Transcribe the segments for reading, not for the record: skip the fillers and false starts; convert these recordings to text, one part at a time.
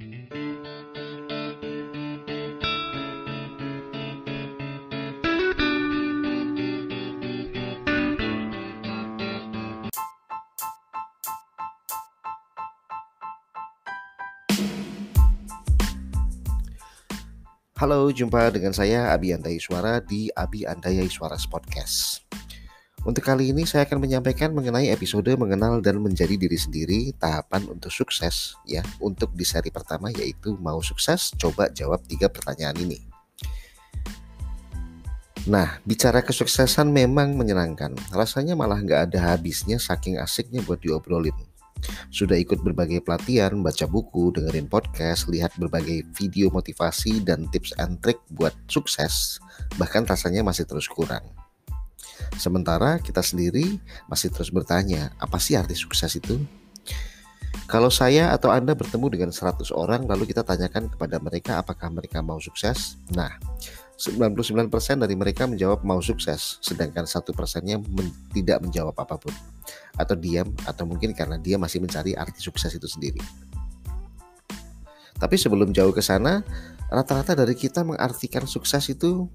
Halo, jumpa dengan saya Abi Andai Suara di Abi Andai Suara Podcast. Untuk kali ini saya akan menyampaikan mengenai episode mengenal dan menjadi diri sendiri, tahapan untuk sukses ya. Untuk di seri pertama yaitu mau sukses, coba jawab 3 pertanyaan ini. Nah, bicara kesuksesan memang menyenangkan. Rasanya malah nggak ada habisnya saking asiknya buat diobrolin. Sudah ikut berbagai pelatihan, baca buku, dengerin podcast, lihat berbagai video motivasi dan tips and trick buat sukses, bahkan rasanya masih terus kurang. Sementara kita sendiri masih terus bertanya, apa sih arti sukses itu? Kalau saya atau Anda bertemu dengan 100 orang lalu kita tanyakan kepada mereka apakah mereka mau sukses? Nah, 99% dari mereka menjawab mau sukses, sedangkan 1%-nya tidak menjawab apapun, atau diam, atau mungkin karena dia masih mencari arti sukses itu sendiri. Tapi sebelum jauh ke sana, rata-rata dari kita mengartikan sukses itu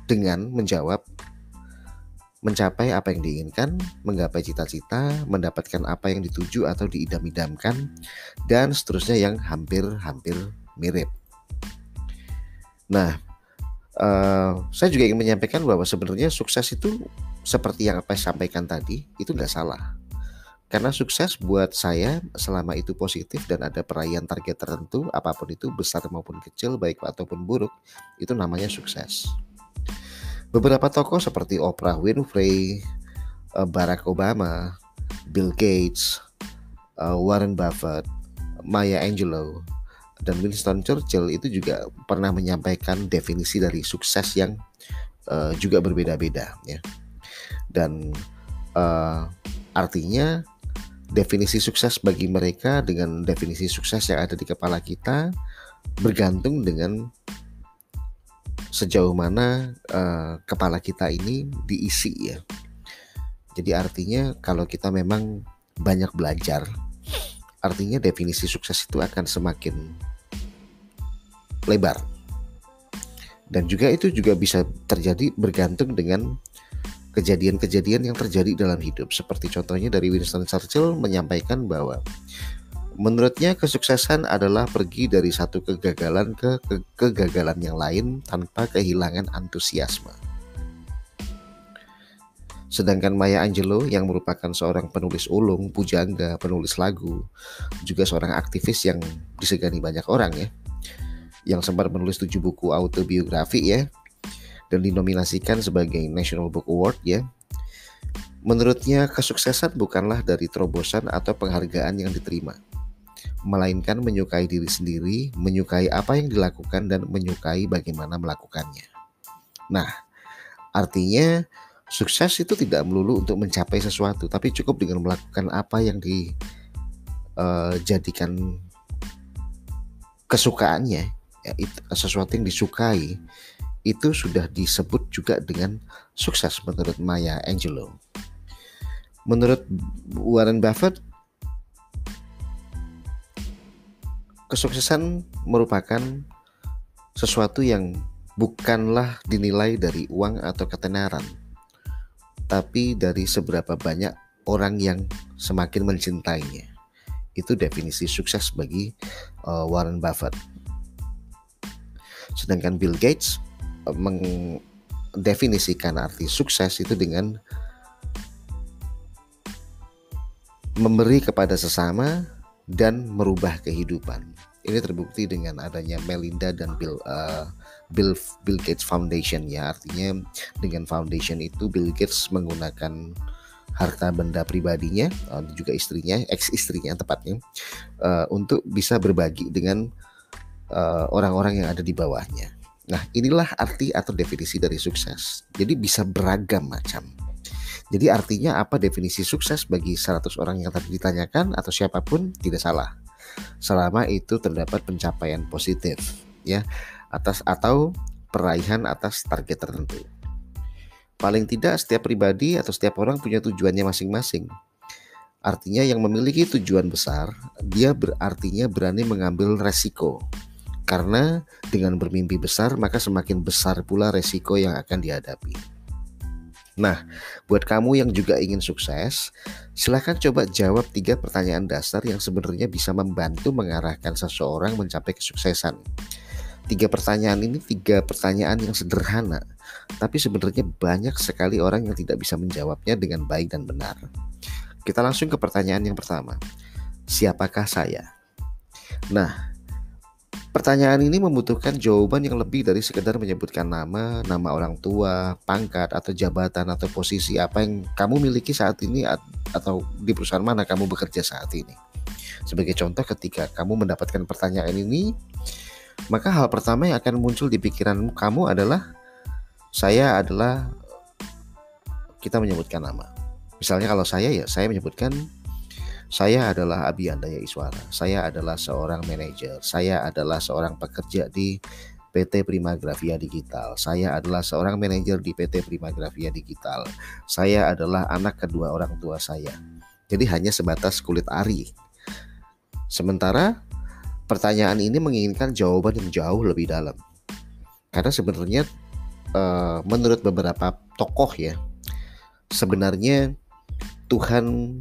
dengan menjawab mencapai apa yang diinginkan, menggapai cita-cita, mendapatkan apa yang dituju atau diidam-idamkan, dan seterusnya yang hampir-hampir mirip. Nah, saya juga ingin menyampaikan bahwa sebenarnya sukses itu seperti yang apa saya sampaikan tadi, itu nggak salah. Karena sukses buat saya selama itu positif dan ada perayaan target tertentu, apapun itu besar maupun kecil, baik ataupun buruk, itu namanya sukses. Beberapa tokoh seperti Oprah Winfrey, Barack Obama, Bill Gates, Warren Buffett, Maya Angelou, dan Winston Churchill itu juga pernah menyampaikan definisi dari sukses yang juga berbeda-beda ya. Dan artinya definisi sukses bagi mereka dengan definisi sukses yang ada di kepala kita bergantung dengan sejauh mana kepala kita ini diisi ya. Jadi artinya kalau kita memang banyak belajar, artinya definisi sukses itu akan semakin lebar. Dan juga itu juga bisa terjadi bergantung dengan kejadian-kejadian yang terjadi dalam hidup. Seperti contohnya dari Winston Churchill menyampaikan bahwa menurutnya kesuksesan adalah pergi dari satu kegagalan ke kegagalan yang lain tanpa kehilangan antusiasme. Sedangkan Maya Angelou yang merupakan seorang penulis ulung, pujangga, penulis lagu, juga seorang aktivis yang disegani banyak orang ya, yang sempat menulis 7 buku autobiografi ya, dan dinominasikan sebagai National Book Award ya. Menurutnya kesuksesan bukanlah dari terobosan atau penghargaan yang diterima, melainkan menyukai diri sendiri, menyukai apa yang dilakukan dan menyukai bagaimana melakukannya. Nah, artinya sukses itu tidak melulu untuk mencapai sesuatu, tapi cukup dengan melakukan apa yang dijadikan kesukaannya ya, sesuatu yang disukai itu sudah disebut juga dengan sukses menurut Maya Angelou. Menurut Warren Buffett, kesuksesan merupakan sesuatu yang bukanlah dinilai dari uang atau ketenaran, tapi dari seberapa banyak orang yang semakin mencintainya. Itu definisi sukses bagi Warren Buffett. Sedangkan Bill Gates mendefinisikan arti sukses itu dengan memberi kepada sesama dan merubah kehidupan. Ini terbukti dengan adanya Melinda dan Bill Gates Foundation ya. Artinya dengan foundation itu Bill Gates menggunakan harta benda pribadinya, juga istrinya, ex-istrinya tepatnya, untuk bisa berbagi dengan orang-orang yang ada di bawahnya. Nah, inilah arti atau definisi dari sukses. Jadi bisa beragam macam. Jadi artinya apa definisi sukses bagi 100 orang yang tadi ditanyakan atau siapapun tidak salah. Selama itu terdapat pencapaian positif ya, atas atau peraihan atas target tertentu. Paling tidak setiap pribadi atau setiap orang punya tujuannya masing-masing. Artinya yang memiliki tujuan besar, dia artinya berani mengambil resiko. Karena dengan bermimpi besar, maka semakin besar pula resiko yang akan dihadapi. Nah, buat kamu yang juga ingin sukses, silahkan coba jawab 3 pertanyaan dasar yang sebenarnya bisa membantu mengarahkan seseorang mencapai kesuksesan. 3 pertanyaan ini 3 pertanyaan yang sederhana, tapi sebenarnya banyak sekali orang yang tidak bisa menjawabnya dengan baik dan benar. Kita langsung ke pertanyaan yang pertama. Siapakah saya? Nah, pertanyaan ini membutuhkan jawaban yang lebih dari sekedar menyebutkan nama orang tua, pangkat, atau jabatan, atau posisi apa yang kamu miliki saat ini, atau di perusahaan mana kamu bekerja saat ini. Sebagai contoh, ketika kamu mendapatkan pertanyaan ini, maka hal pertama yang akan muncul di pikiran kamu adalah, kita menyebutkan nama. Misalnya kalau saya menyebutkan, saya adalah Abi Andaya Iswara. Saya adalah seorang manajer. Saya adalah seorang pekerja di PT Primagravia Digital. Saya adalah seorang manajer di PT Primagravia Digital. Saya adalah anak kedua orang tua saya. Jadi hanya sebatas kulit ari. Sementara pertanyaan ini menginginkan jawaban yang jauh lebih dalam. Karena sebenarnya menurut beberapa tokoh ya, sebenarnya Tuhan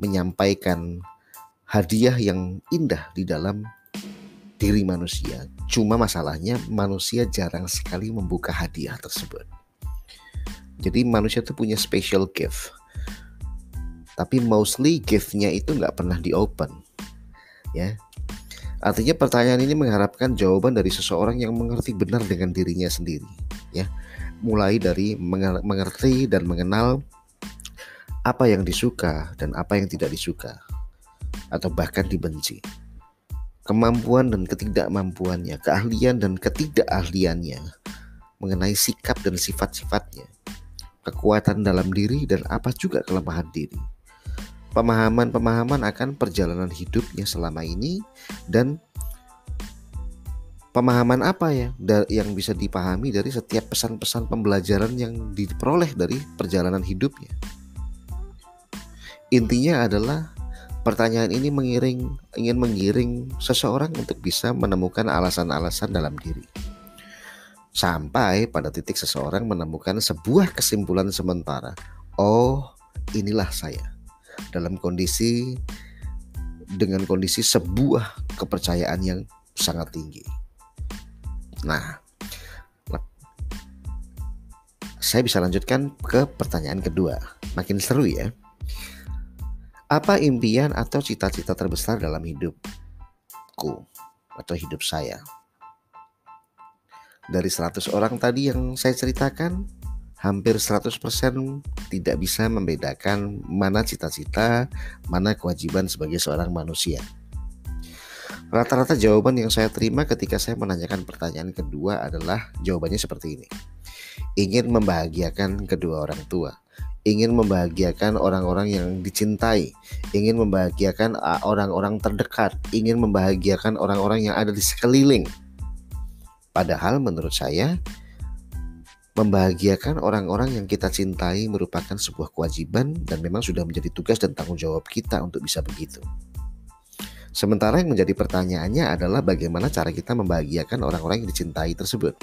menyampaikan hadiah yang indah di dalam diri manusia. Cuma masalahnya manusia jarang sekali membuka hadiah tersebut. Jadi manusia itu punya special gift, tapi mostly gift-nya itu nggak pernah di-open, ya. Artinya pertanyaan ini mengharapkan jawaban dari seseorang yang mengerti benar dengan dirinya sendiri, ya. Mulai dari mengerti dan mengenal apa yang disuka dan apa yang tidak disuka, atau bahkan dibenci. Kemampuan dan ketidakmampuannya, keahlian dan ketidakahliannya, mengenai sikap dan sifat-sifatnya, kekuatan dalam diri dan apa juga kelemahan diri. Pemahaman-pemahaman akan perjalanan hidupnya selama ini, dan pemahaman apa ya yang bisa dipahami dari setiap pesan-pesan pembelajaran yang diperoleh dari perjalanan hidupnya. Intinya adalah pertanyaan ini ingin menggiring seseorang untuk bisa menemukan alasan-alasan dalam diri. Sampai pada titik seseorang menemukan sebuah kesimpulan sementara. Oh, inilah saya. Dengan kondisi sebuah kepercayaan yang sangat tinggi. Nah, saya bisa lanjutkan ke pertanyaan kedua. Makin seru ya. Apa impian atau cita-cita terbesar dalam hidupku atau hidup saya? Dari 100 orang tadi yang saya ceritakan, hampir 100% tidak bisa membedakan mana cita-cita, mana kewajiban sebagai seorang manusia. Rata-rata jawaban yang saya terima ketika saya menanyakan pertanyaan kedua adalah jawabannya seperti ini. Ingin membahagiakan kedua orang tua, ingin membahagiakan orang-orang yang dicintai, ingin membahagiakan orang-orang terdekat, ingin membahagiakan orang-orang yang ada di sekeliling. Padahal menurut saya, membahagiakan orang-orang yang kita cintai merupakan sebuah kewajiban dan memang sudah menjadi tugas dan tanggung jawab kita untuk bisa begitu. Sementara yang menjadi pertanyaannya adalah bagaimana cara kita membahagiakan orang-orang yang dicintai tersebut.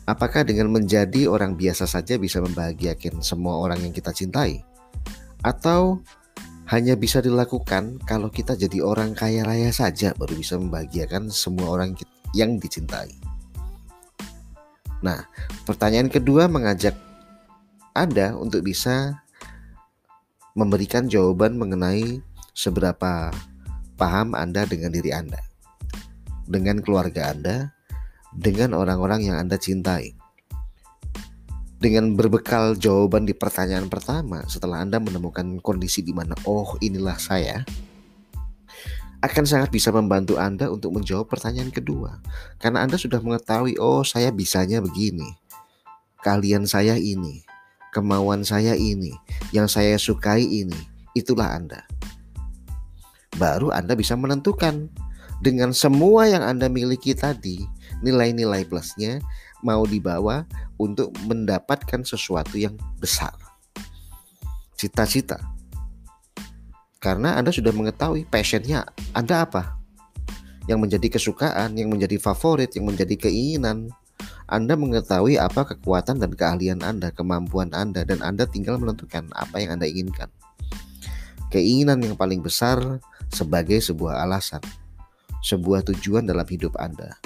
Apakah dengan menjadi orang biasa saja bisa membahagiakan semua orang yang kita cintai? Atau hanya bisa dilakukan kalau kita jadi orang kaya raya saja baru bisa membahagiakan semua orang yang dicintai? Nah, pertanyaan kedua mengajak Anda untuk bisa memberikan jawaban mengenai seberapa paham Anda dengan diri Anda, dengan keluarga Anda, dengan orang-orang yang Anda cintai. Dengan berbekal jawaban di pertanyaan pertama, setelah Anda menemukan kondisi di mana oh inilah saya, akan sangat bisa membantu Anda untuk menjawab pertanyaan kedua. Karena Anda sudah mengetahui, oh saya bisanya begini, keahlian saya ini, kemauan saya ini, yang saya sukai ini, itulah Anda. Baru Anda bisa menentukan dengan semua yang Anda miliki tadi, nilai-nilai plusnya mau dibawa untuk mendapatkan sesuatu yang besar. cita-cita. Karena Anda sudah mengetahui passionnya Anda apa, yang menjadi kesukaan, yang menjadi favorit, yang menjadi keinginan. Anda mengetahui apa kekuatan dan keahlian Anda, kemampuan Anda, dan Anda tinggal menentukan apa yang Anda inginkan. Keinginan yang paling besar sebagai sebuah alasan, sebuah tujuan dalam hidup Anda,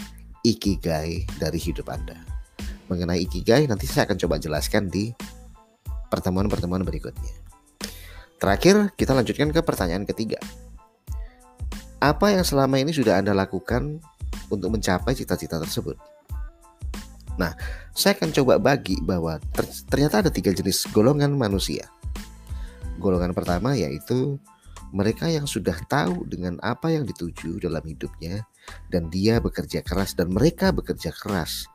ikigai dari hidup Anda. Mengenai ikigai nanti saya akan coba jelaskan di pertemuan-pertemuan berikutnya. Terakhir, kita lanjutkan ke pertanyaan ketiga. Apa yang selama ini sudah Anda lakukan untuk mencapai cita-cita tersebut? Nah, saya akan coba bagi bahwa ternyata ada 3 jenis golongan manusia. Golongan pertama yaitu mereka yang sudah tahu dengan apa yang dituju dalam hidupnya dan dia bekerja keras, dan mereka bekerja keras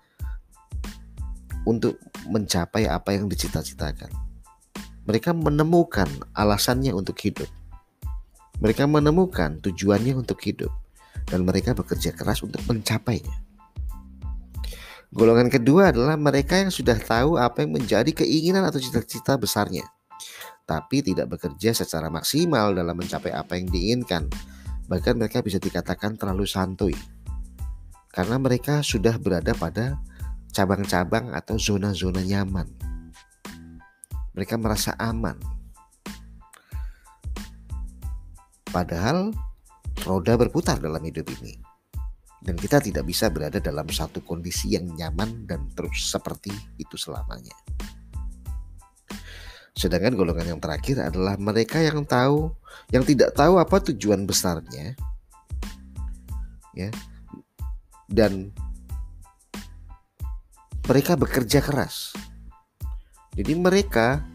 untuk mencapai apa yang dicita-citakan. Mereka menemukan alasannya untuk hidup. Mereka menemukan tujuannya untuk hidup dan mereka bekerja keras untuk mencapainya. Golongan kedua adalah mereka yang sudah tahu apa yang menjadi keinginan atau cita-cita besarnya, tapi tidak bekerja secara maksimal dalam mencapai apa yang diinginkan. Bahkan mereka bisa dikatakan terlalu santuy, karena mereka sudah berada pada cabang-cabang atau zona-zona nyaman. Mereka merasa aman. Padahal roda berputar dalam hidup ini. Dan kita tidak bisa berada dalam satu kondisi yang nyaman dan terus seperti itu selamanya. Sedangkan golongan yang terakhir adalah mereka yang tidak tahu apa tujuan besarnya, ya, dan mereka bekerja keras. Jadi mereka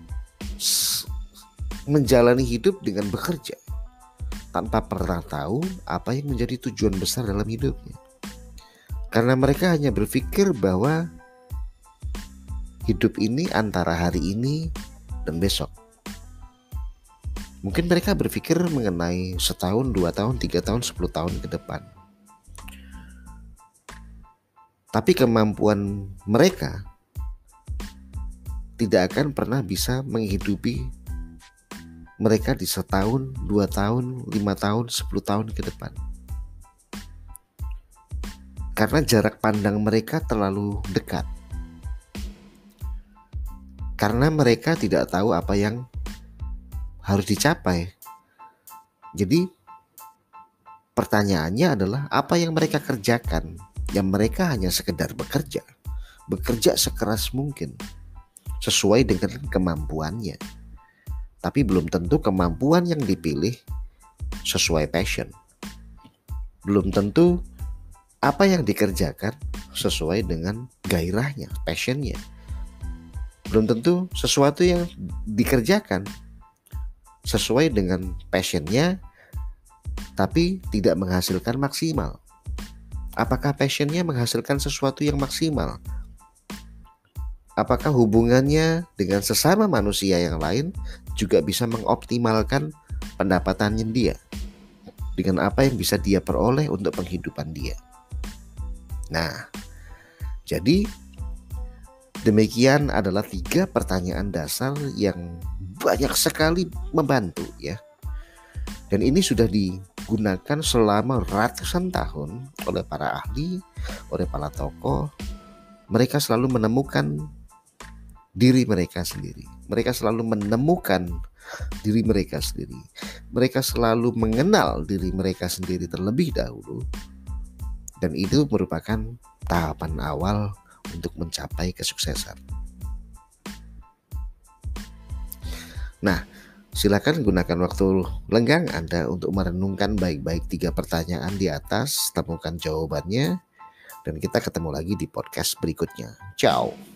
menjalani hidup dengan bekerja tanpa pernah tahu apa yang menjadi tujuan besar dalam hidupnya. Karena mereka hanya berpikir bahwa hidup ini antara hari ini dan besok. Mungkin mereka berpikir mengenai 1 tahun, 2 tahun, 3 tahun, 10 tahun ke depan. Tapi kemampuan mereka tidak akan pernah bisa menghidupi mereka di 1 tahun, 2 tahun, 5 tahun, 10 tahun ke depan. Karena jarak pandang mereka terlalu dekat. Karena mereka tidak tahu apa yang harus dicapai. Jadi pertanyaannya adalah apa yang mereka kerjakan? Yang mereka hanya sekedar bekerja sekeras mungkin, sesuai dengan kemampuannya. Tapi belum tentu kemampuan yang dipilih sesuai passion. Belum tentu apa yang dikerjakan sesuai dengan gairahnya, passionnya. Belum tentu sesuatu yang dikerjakan sesuai dengan passionnya tapi tidak menghasilkan maksimal. Apakah passionnya menghasilkan sesuatu yang maksimal? Apakah hubungannya dengan sesama manusia yang lain juga bisa mengoptimalkan pendapatannya dia dengan apa yang bisa dia peroleh untuk penghidupan dia? Nah, jadi demikian adalah 3 pertanyaan dasar yang banyak sekali membantu ya. Dan ini sudah digunakan selama ratusan tahun oleh para ahli, oleh para tokoh. Mereka selalu menemukan diri mereka sendiri. Mereka selalu menemukan diri mereka sendiri. Mereka selalu mengenal diri mereka sendiri terlebih dahulu. Dan itu merupakan tahapan awal untuk mencapai kesuksesan. Nah, silakan gunakan waktu lenggang Anda untuk merenungkan baik-baik 3 pertanyaan di atas, temukan jawabannya, dan kita ketemu lagi di podcast berikutnya. Ciao.